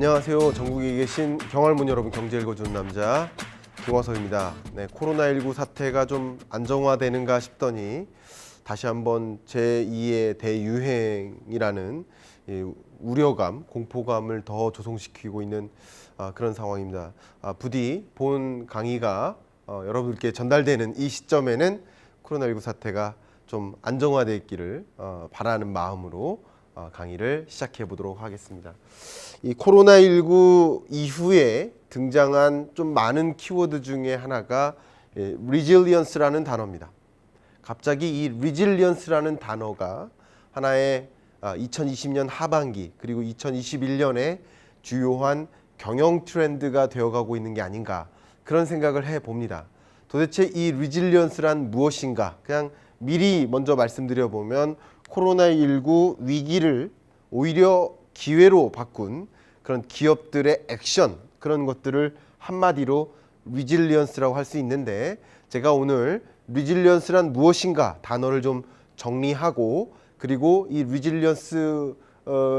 안녕하세요. 전국에 계신 경알문 여러분, 경제 읽어주는 남자 김화석입니다. 네, 코로나19 사태가 좀 안정화되는가 싶더니 다시 한번 제2의 대유행이라는 우려감, 공포감을 더 조성시키고 있는 그런 상황입니다. 부디 본 강의가 여러분들께 전달되는 이 시점에는 코로나19 사태가 좀 안정화되어 있기를 바라는 마음으로 강의를 시작해 보도록 하겠습니다. 이 코로나19 이후에 등장한 좀 많은 키워드 중에 하나가 resilience라는 단어입니다. 갑자기 이 resilience라는 단어가 하나의 2020년 하반기 그리고 2021년에 주요한 경영 트렌드가 되어가고 있는 게 아닌가, 그런 생각을 해봅니다. 도대체 이 resilience란 무엇인가? 그냥 미리 먼저 말씀드려 보면 코로나19 위기를 오히려 기회로 바꾼 그런 기업들의 액션, 그런 것들을 한마디로 resilience라고 할 수 있는데, 제가 오늘 resilience란 무엇인가 단어를 좀 정리하고, 그리고 이 resilience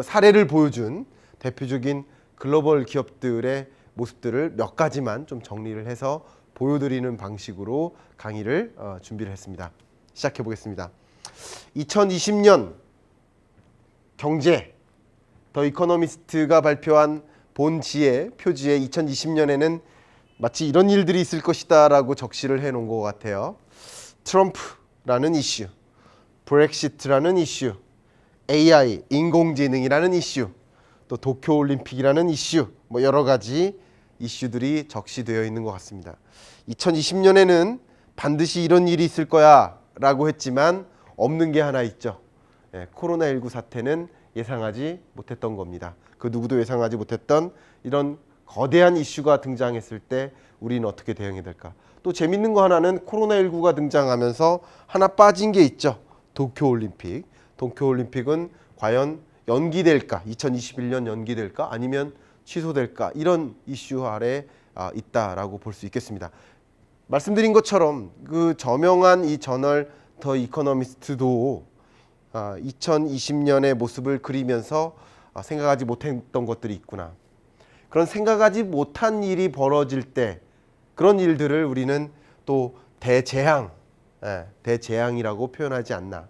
사례를 보여준 대표적인 글로벌 기업들의 모습들을 몇 가지만 좀 정리를 해서 보여드리는 방식으로 강의를 준비를 했습니다. 시작해 보겠습니다. 2020년 경제, 더 이코노미스트가 발표한 본지의 표지에 2020년에는 마치 이런 일들이 있을 것이다 라고 적시를 해 놓은 것 같아요. 트럼프라는 이슈, 브렉시트라는 이슈, AI, 인공지능이라는 이슈, 또 도쿄올림픽이라는 이슈, 뭐 여러 가지 이슈들이 적시되어 있는 것 같습니다. 2020년에는 반드시 이런 일이 있을 거야 라고 했지만 없는 게 하나 있죠. 코로나19 사태는 예상하지 못했던 겁니다. 그 누구도 예상하지 못했던 이런 거대한 이슈가 등장했을 때 우리는 어떻게 대응해야 될까? 또 재밌는 거 하나는 코로나19가 등장하면서 하나 빠진 게 있죠. 도쿄올림픽. 도쿄올림픽은 과연 연기될까? 2021년 연기될까? 아니면 취소될까? 이런 이슈 아래 있다라고 볼 수 있겠습니다. 말씀드린 것처럼 그 저명한 이 저널 더 이코노미스트도 2020년의 모습을 그리면서 생각하지 못했던 것들이 있구나. 그런 생각하지 못한 일이 벌어질 때 그런 일들을 우리는 또 대재앙, 대재앙이라고 표현하지 않나.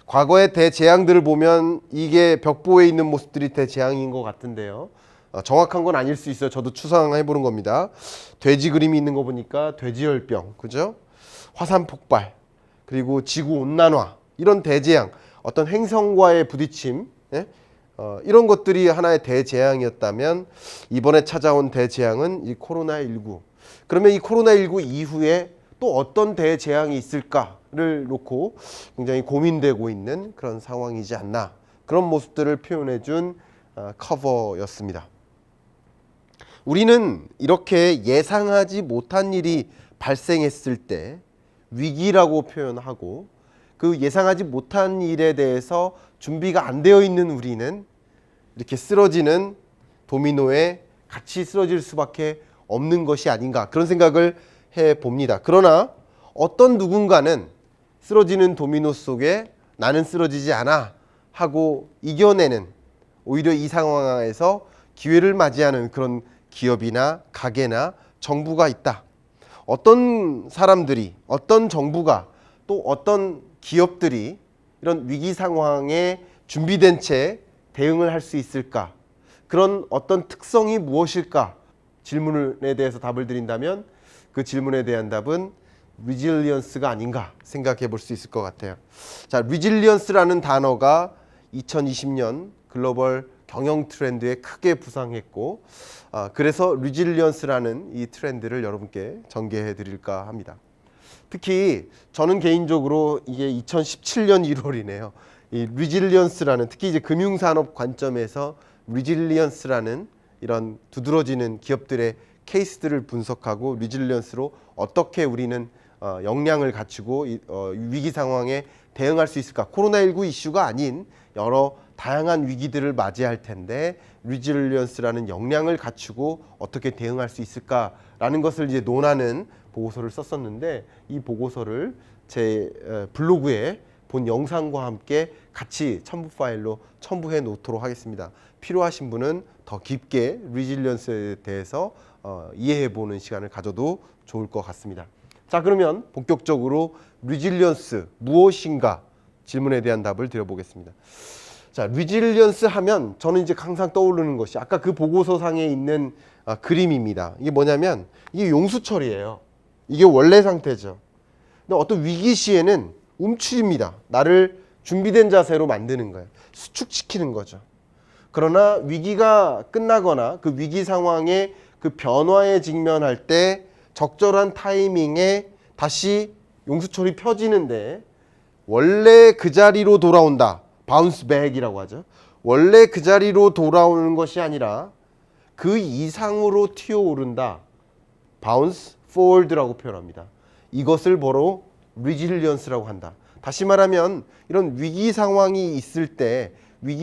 과거의 대재앙들을 보면 이게 벽보에 있는 모습들이 대재앙인 것 같은데요. 정확한 건 아닐 수 있어요. 저도 추상해 보는 겁니다. 돼지 그림이 있는 거 보니까 돼지열병, 그죠? 화산 폭발, 그리고 지구 온난화, 이런 대재앙, 어떤 행성과의 부딪힘, 이런 것들이 하나의 대재앙이었다면 이번에 찾아온 대재앙은 이 코로나19. 그러면 이 코로나19 이후에 또 어떤 대재앙이 있을까를 놓고 굉장히 고민되고 있는 그런 상황이지 않나, 그런 모습들을 표현해 준 커버였습니다. 우리는 이렇게 예상하지 못한 일이 발생했을 때 위기라고 표현하고, 그 예상하지 못한 일에 대해서 준비가 안 되어 있는 우리는 이렇게 쓰러지는 도미노에 같이 쓰러질 수밖에 없는 것이 아닌가, 그런 생각을 해봅니다. 그러나 어떤 누군가는 쓰러지는 도미노 속에 나는 쓰러지지 않아 하고 이겨내는, 오히려 이 상황에서 기회를 맞이하는 그런 기업이나 가게나 정부가 있다. 어떤 사람들이, 어떤 정부가, 또 어떤 기업들이 이런 위기 상황에 준비된 채 대응을 할 수 있을까? 그런 어떤 특성이 무엇일까? 질문에 대해서 답을 드린다면 그 질문에 대한 답은 resilience가 아닌가 생각해 볼 수 있을 것 같아요. 자, resilience라는 단어가 2020년 글로벌 경영 트렌드에 크게 부상했고, 그래서 resilience라는 이 트렌드를 여러분께 전개해 드릴까 합니다. 특히 저는 개인적으로 이게 2017년 1월이네요. 이 resilience라는, 특히 이제 금융산업 관점에서 resilience라는 이런 두드러지는 기업들의 케이스들을 분석하고 resilience로 어떻게 우리는 역량을 갖추고 위기 상황에 대응할 수 있을까? 코로나19 이슈가 아닌 여러 다양한 위기들을 맞이할 텐데 resilience라는 역량을 갖추고 어떻게 대응할 수 있을까라는 것을 이제 논하는 보고서를 썼었는데, 이 보고서를 제 블로그에 본 영상과 함께 같이 첨부 파일로 첨부해 놓도록 하겠습니다. 필요하신 분은 더 깊게 리질리언스에 대해서 이해해 보는 시간을 가져도 좋을 것 같습니다. 자, 그러면 본격적으로 리질리언스 무엇인가 질문에 대한 답을 드려보겠습니다. 자, 리질리언스 하면 저는 이제 항상 떠오르는 것이 아까 그 보고서상에 있는 그림입니다. 이게 뭐냐면 이게 용수철이에요. 이게 원래 상태죠. 근데 어떤 위기 시에는 움츠립니다. 나를 준비된 자세로 만드는 거예요. 수축시키는 거죠. 그러나 위기가 끝나거나 그 위기 상황에 그 변화에 직면할 때 적절한 타이밍에 다시 용수철이 펴지는데 원래 그 자리로 돌아온다. 바운스 백이라고 하죠. 원래 그 자리로 돌아오는 것이 아니라 그 이상으로 튀어오른다. 바운스 포워드라고 표현합니다. 이것을 바로 리질리언스라고 한다. 다시 말하면 이런 위기 상황이 있을 때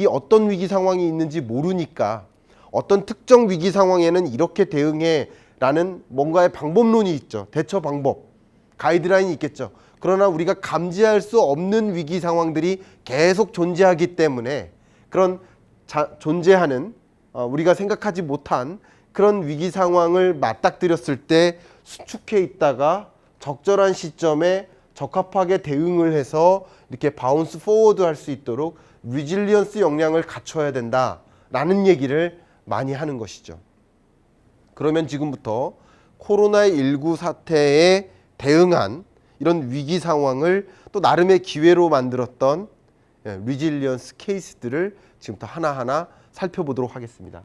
어떤 위기 상황이 있는지 모르니까 어떤 특정 위기 상황에는 이렇게 대응해 라는 뭔가의 방법론이 있죠. 대처 방법, 가이드라인이 있겠죠. 그러나 우리가 감지할 수 없는 위기 상황들이 계속 존재하기 때문에 그런 존재하는 우리가 생각하지 못한 그런 위기 상황을 맞닥뜨렸을 때 수축해 있다가 적절한 시점에 적합하게 대응을 해서 이렇게 바운스 포워드 할 수 있도록 리질리언스 역량을 갖춰야 된다라는 얘기를 많이 하는 것이죠. 그러면 지금부터 코로나19 사태에 대응한 이런 위기 상황을 또 나름의 기회로 만들었던 리질리언스 케이스들을 지금부터 하나하나 살펴보도록 하겠습니다.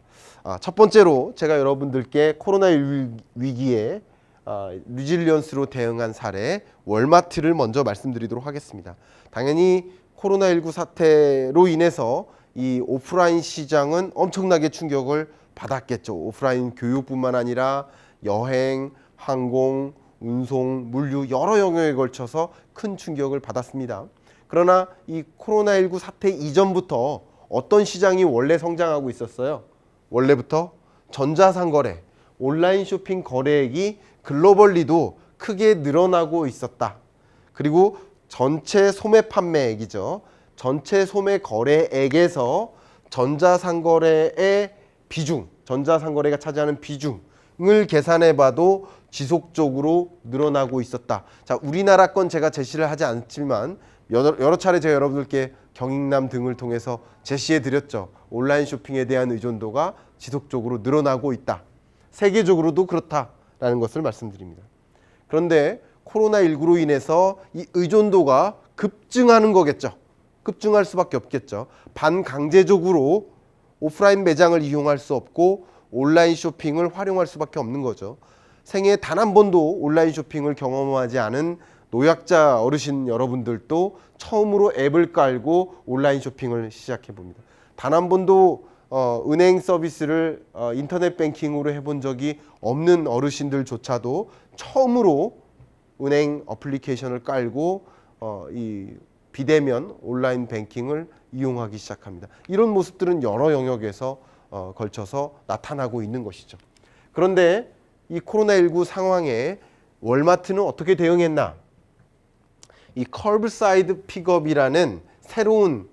첫 번째로 제가 여러분들께 코로나19 위기에 리질리언스로 대응한 사례 월마트를 먼저 말씀드리도록 하겠습니다. 당연히 코로나19 사태로 인해서 이 오프라인 시장은 엄청나게 충격을 받았겠죠. 오프라인 교육뿐만 아니라 여행, 항공, 운송, 물류 여러 영역에 걸쳐서 큰 충격을 받았습니다. 그러나 이 코로나19 사태 이전부터 어떤 시장이 원래 성장하고 있었어요? 원래부터 전자상거래, 온라인 쇼핑 거래액이 글로벌리도 크게 늘어나고 있었다. 그리고 전체 소매 판매액이죠. 전체 소매 거래액에서 전자상거래의 비중, 전자상거래가 차지하는 비중을 계산해 봐도 지속적으로 늘어나고 있었다. 자, 우리나라 건 제가 제시를 하지 않지만 여러 차례 제가 여러분들께 경익남 등을 통해서 제시해 드렸죠. 온라인 쇼핑에 대한 의존도가 지속적으로 늘어나고 있다. 세계적으로도 그렇다라는 것을 말씀드립니다. 그런데 코로나19로 인해서 이 의존도가 급증하는 거겠죠. 급증할 수밖에 없겠죠. 반강제적으로 오프라인 매장을 이용할 수 없고 온라인 쇼핑을 활용할 수밖에 없는 거죠. 생애에 단 한 번도 온라인 쇼핑을 경험하지 않은 노약자 어르신 여러분들도 처음으로 앱을 깔고 온라인 쇼핑을 시작해 봅니다. 단 한 번도 은행 서비스를 인터넷 뱅킹으로 해본 적이 없는 어르신들조차도 처음으로 은행 어플리케이션을 깔고 이 비대면 온라인 뱅킹을 이용하기 시작합니다. 이런 모습들은 여러 영역에서 걸쳐서 나타나고 있는 것이죠. 그런데 이 코로나19 상황에 월마트는 어떻게 대응했나? 이 커브사이드 픽업이라는 새로운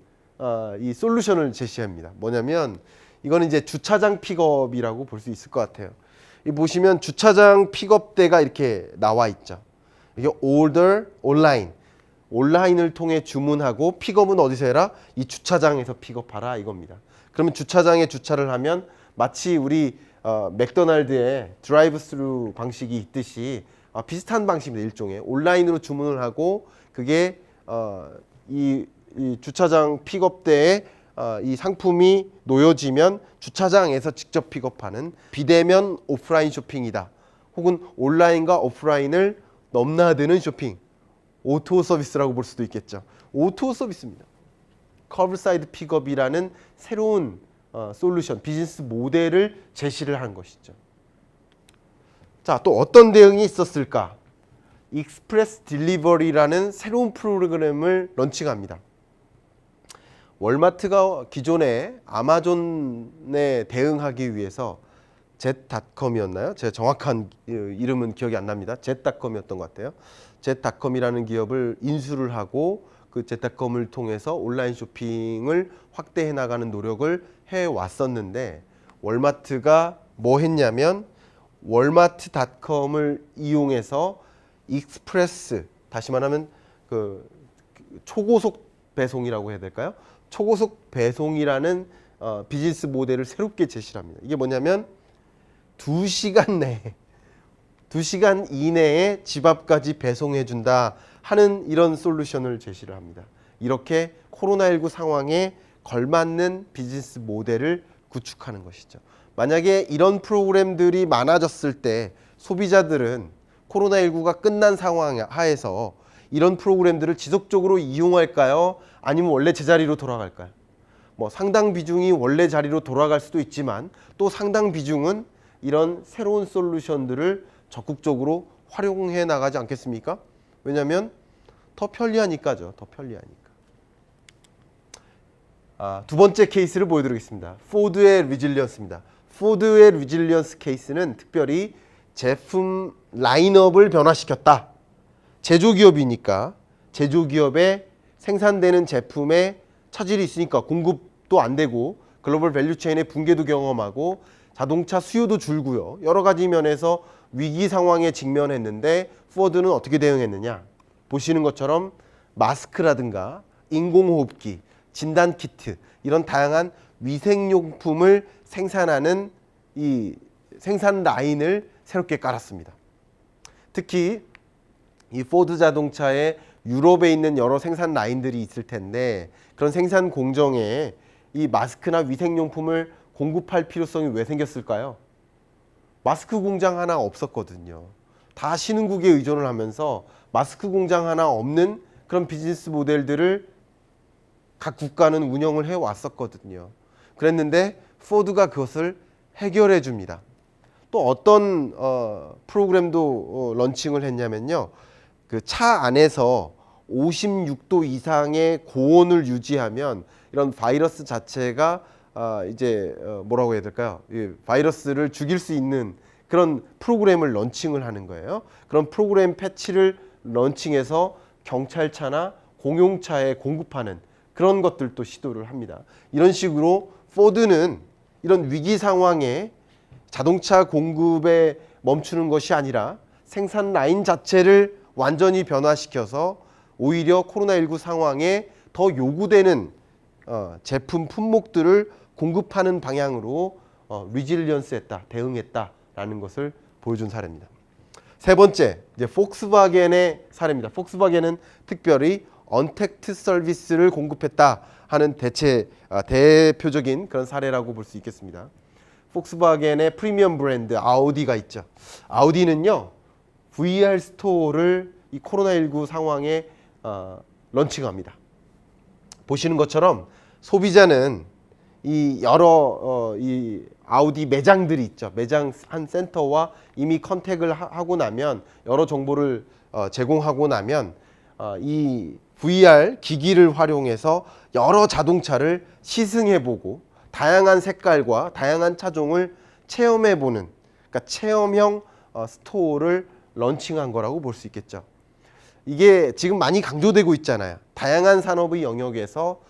이 솔루션을 제시합니다. 뭐냐면 이거는 이제 주차장 픽업이라고 볼 수 있을 것 같아요. 이 보시면 주차장 픽업대가 이렇게 나와 있죠. 이게 order online, 온라인을 통해 주문하고 픽업은 어디서 해라? 이 주차장에서 픽업하라 이겁니다. 그러면 주차장에 주차를 하면 마치 우리 맥도날드의 드라이브 스루 방식이 있듯이 비슷한 방식입니다. 일종의 온라인으로 주문을 하고 그게 이 주차장 픽업대에 이 상품이 놓여지면 주차장에서 직접 픽업하는 비대면 오프라인 쇼핑이다. 혹은 온라인과 오프라인을 넘나드는 쇼핑, 오토 서비스라고 볼 수도 있겠죠. 오토 서비스입니다. 커브사이드 픽업이라는 새로운 솔루션, 비즈니스 모델을 제시를 한 것이죠. 자, 또 어떤 대응이 있었을까? 익스프레스 딜리버리라는 새로운 프로그램을 런칭합니다. 월마트가 기존에 아마존에 대응하기 위해서 젯닷컴이었나요? 제가 정확한 이름은 기억이 안 납니다. 젯닷컴이었던 것 같아요. 젯닷컴이라는 기업을 인수를 하고 그 젯닷컴을 통해서 온라인 쇼핑을 확대해 나가는 노력을 왔었는데 월마트가 뭐 했냐면 월마트닷컴을 이용해서 익스프레스, 다시 말하면 그 초고속 배송이라고 해야 될까요? 초고속 배송이라는 비즈니스 모델을 새롭게 제시를 합니다. 이게 뭐냐면 2시간 내에 2시간 이내에 집 앞까지 배송해 준다 하는 이런 솔루션을 제시를 합니다. 이렇게 코로나19 상황에 걸맞는 비즈니스 모델을 구축하는 것이죠. 만약에 이런 프로그램들이 많아졌을 때 소비자들은 코로나19가 끝난 상황 하에서 이런 프로그램들을 지속적으로 이용할까요? 아니면 원래 제자리로 돌아갈까요? 뭐 상당 비중이 원래 자리로 돌아갈 수도 있지만 또 상당 비중은 이런 새로운 솔루션들을 적극적으로 활용해 나가지 않겠습니까? 왜냐하면 더 편리하니까죠. 더 편리하니까. 두 번째 케이스를 보여드리겠습니다. 포드의 리질리언스입니다. 포드의 리질리언스 케이스는 특별히 제품 라인업을 변화시켰다. 제조기업이니까 제조기업에 생산되는 제품에 차질이 있으니까 공급도 안 되고 글로벌 밸류체인의 붕괴도 경험하고 자동차 수요도 줄고요. 여러 가지 면에서 위기 상황에 직면했는데 포드는 어떻게 대응했느냐. 보시는 것처럼 마스크라든가 인공호흡기, 진단키트 이런 다양한 위생용품을 생산하는 이 생산 라인을 새롭게 깔았습니다. 특히 이 포드 자동차에 유럽에 있는 여러 생산 라인들이 있을 텐데 그런 생산 공정에 이 마스크나 위생용품을 공급할 필요성이 왜 생겼을까요? 마스크 공장 하나 없었거든요. 다 신흥국에 의존을 하면서 마스크 공장 하나 없는 그런 비즈니스 모델들을 각 국가는 운영을 해 왔었거든요. 그랬는데 포드가 그것을 해결해 줍니다. 또 어떤 프로그램도 런칭을 했냐면요. 그 차 안에서 56도 이상의 고온을 유지하면 이런 바이러스 자체가 이제 뭐라고 해야 될까요? 이 바이러스를 죽일 수 있는 그런 프로그램을 런칭을 하는 거예요. 그런 프로그램 패치를 런칭해서 경찰차나 공용차에 공급하는 그런 것들도 시도를 합니다. 이런 식으로 포드는 이런 위기 상황에 자동차 공급에 멈추는 것이 아니라 생산 라인 자체를 완전히 변화시켜서 오히려 코로나19 상황에 더 요구되는 제품 품목들을 공급하는 방향으로 리질리언스했다, 대응했다라는 것을 보여준 사례입니다. 세 번째, 이제 폭스바겐의 사례입니다. 폭스바겐은 특별히 언택트 서비스를 공급했다 하는 대표적인 그런 사례라고 볼 수 있겠습니다. 폭스바겐의 프리미엄 브랜드 아우디가 있죠. 아우디는요, VR 스토어를 이 코로나19 상황에 런칭합니다. 보시는 것처럼 소비자는 이 여러 이 아우디 매장들이 있죠. 매장 한 센터와 이미 컨택을 하고 나면 여러 정보를 제공하고 나면 이 VR 기기를 활용해서 여러 자동차를 시승해보고 다양한 색깔과 다양한 차종을 체험해보는, 그러니까 체험형 스토어를 런칭한 거라고 볼 수 있겠죠. 이게 지금 많이 강조되고 있잖아요. 다양한 산업의 영역에서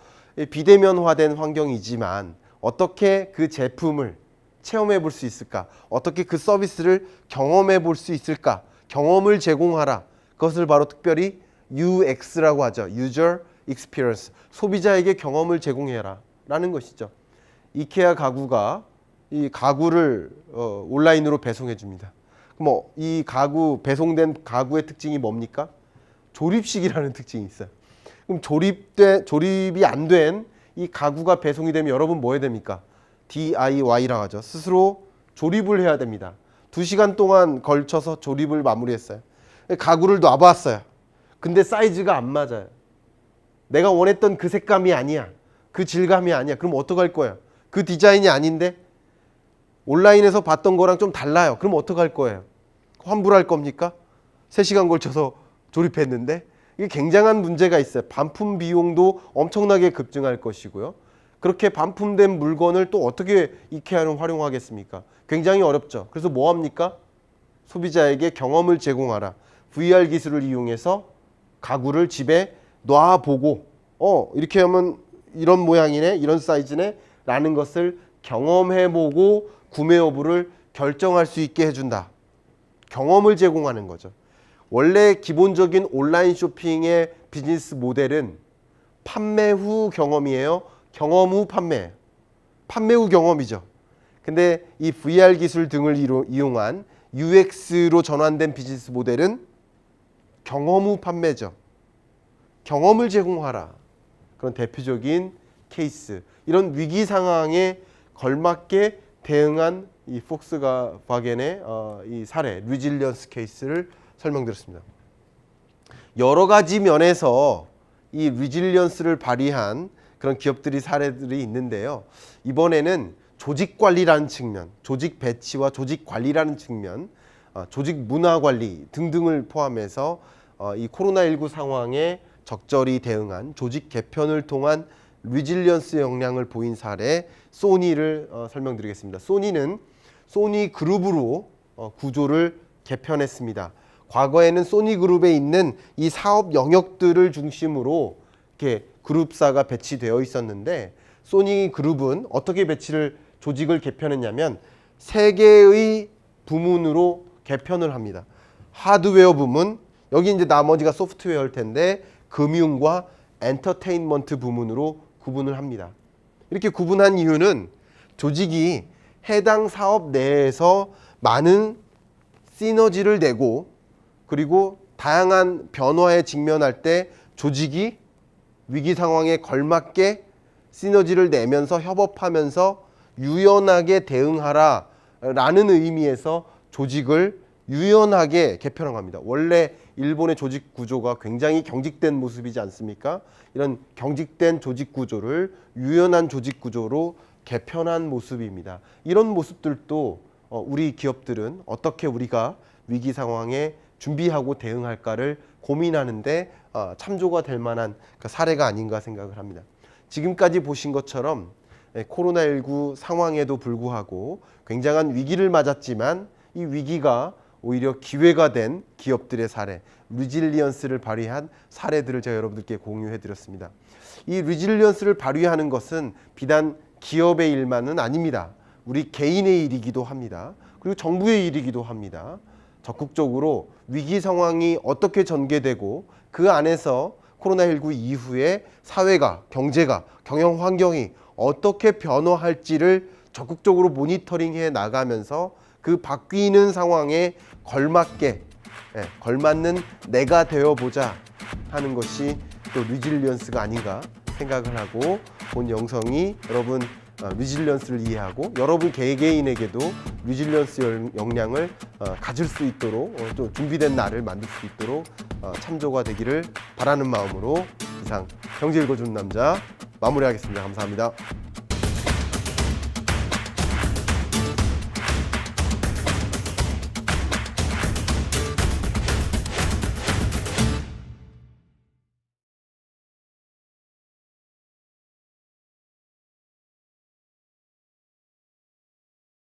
비대면화된 환경이지만 어떻게 그 제품을 체험해 볼 수 있을까? 어떻게 그 서비스를 경험해 볼 수 있을까? 경험을 제공하라. 그것을 바로 특별히 UX라고 하죠. User Experience. 소비자에게 경험을 제공해라 라는 것이죠. 이케아 가구가 이 가구를 온라인으로 배송해 줍니다. 뭐 이 가구, 배송된 가구의 특징이 뭡니까? 조립식이라는 특징이 있어요. 그럼 조립이 안 된 이 가구가 배송이 되면 여러분 뭐 해야 됩니까? DIY라고 하죠. 스스로 조립을 해야 됩니다. 2시간 동안 걸쳐서 조립을 마무리했어요. 가구를 놔봤어요. 근데 사이즈가 안 맞아요. 내가 원했던 그 색감이 아니야. 그 질감이 아니야. 그럼 어떡할 거예요? 그 디자인이 아닌데 온라인에서 봤던 거랑 좀 달라요. 그럼 어떡할 거예요? 환불할 겁니까? 3시간 걸쳐서 조립했는데 이게 굉장한 문제가 있어요. 반품 비용도 엄청나게 급증할 것이고요. 그렇게 반품된 물건을 또 어떻게 이케아는 활용하겠습니까? 굉장히 어렵죠. 그래서 뭐 합니까? 소비자에게 경험을 제공하라. VR 기술을 이용해서 가구를 집에 놔보고 이렇게 하면 이런 모양이네, 이런 사이즈네 라는 것을 경험해보고 구매 여부를 결정할 수 있게 해준다. 경험을 제공하는 거죠. 원래 기본적인 온라인 쇼핑의 비즈니스 모델은 판매 후 경험이에요. 경험 후 판매. 판매 후 경험이죠. 근데 이 VR 기술 등을 이용한 UX로 전환된 비즈니스 모델은 경험 후 판매죠. 경험을 제공하라. 그런 대표적인 케이스. 이런 위기 상황에 걸맞게 대응한 이 폭스바겐의 이 사례, 리질리언스 케이스를 설명드렸습니다. 여러 가지 면에서 이 리질리언스를 발휘한 그런 기업들이 사례들이 있는데요. 이번에는 조직 관리라는 측면, 조직 배치와 조직 관리라는 측면, 조직 문화 관리 등등을 포함해서 이 코로나19 상황에 적절히 대응한 조직 개편을 통한 리질리언스 역량을 보인 사례 소니를 설명드리겠습니다. 소니는 소니 그룹으로 구조를 개편했습니다. 과거에는 소니 그룹에 있는 이 사업 영역들을 중심으로 이렇게 그룹사가 배치되어 있었는데 소니 그룹은 어떻게 조직을 개편했냐면 세 개의 부문으로 개편을 합니다. 하드웨어 부문, 여기 이제 나머지가 소프트웨어일 텐데 금융과 엔터테인먼트 부문으로 구분을 합니다. 이렇게 구분한 이유는 조직이 해당 사업 내에서 많은 시너지를 내고 그리고 다양한 변화에 직면할 때 조직이 위기 상황에 걸맞게 시너지를 내면서 협업하면서 유연하게 대응하라라는 의미에서 조직을 유연하게 개편한 겁니다. 원래 일본의 조직 구조가 굉장히 경직된 모습이지 않습니까? 이런 경직된 조직 구조를 유연한 조직 구조로 개편한 모습입니다. 이런 모습들도 우리 기업들은 어떻게 우리가 위기 상황에 준비하고 대응할까를 고민하는데 참조가 될 만한 사례가 아닌가 생각을 합니다. 지금까지 보신 것처럼 코로나19 상황에도 불구하고 굉장한 위기를 맞았지만 이 위기가 오히려 기회가 된 기업들의 사례, 리질리언스를 발휘한 사례들을 제가 여러분들께 공유해 드렸습니다. 이 리질리언스를 발휘하는 것은 비단 기업의 일만은 아닙니다. 우리 개인의 일이기도 합니다. 그리고 정부의 일이기도 합니다. 적극적으로 위기 상황이 어떻게 전개되고 그 안에서 코로나19 이후에 사회가, 경제가, 경영 환경이 어떻게 변화할지를 적극적으로 모니터링해 나가면서 그 바뀌는 상황에 걸맞게 걸맞는 내가 되어보자 하는 것이 또 리질리언스가 아닌가 생각을 하고 본 영상이 여러분 리질리언스를 이해하고 여러분 개개인에게도 리질리언스 역량을 가질 수 있도록 또 준비된 날을 만들 수 있도록 참조가 되기를 바라는 마음으로 이상 경제 읽어주는 남자 마무리하겠습니다. 감사합니다.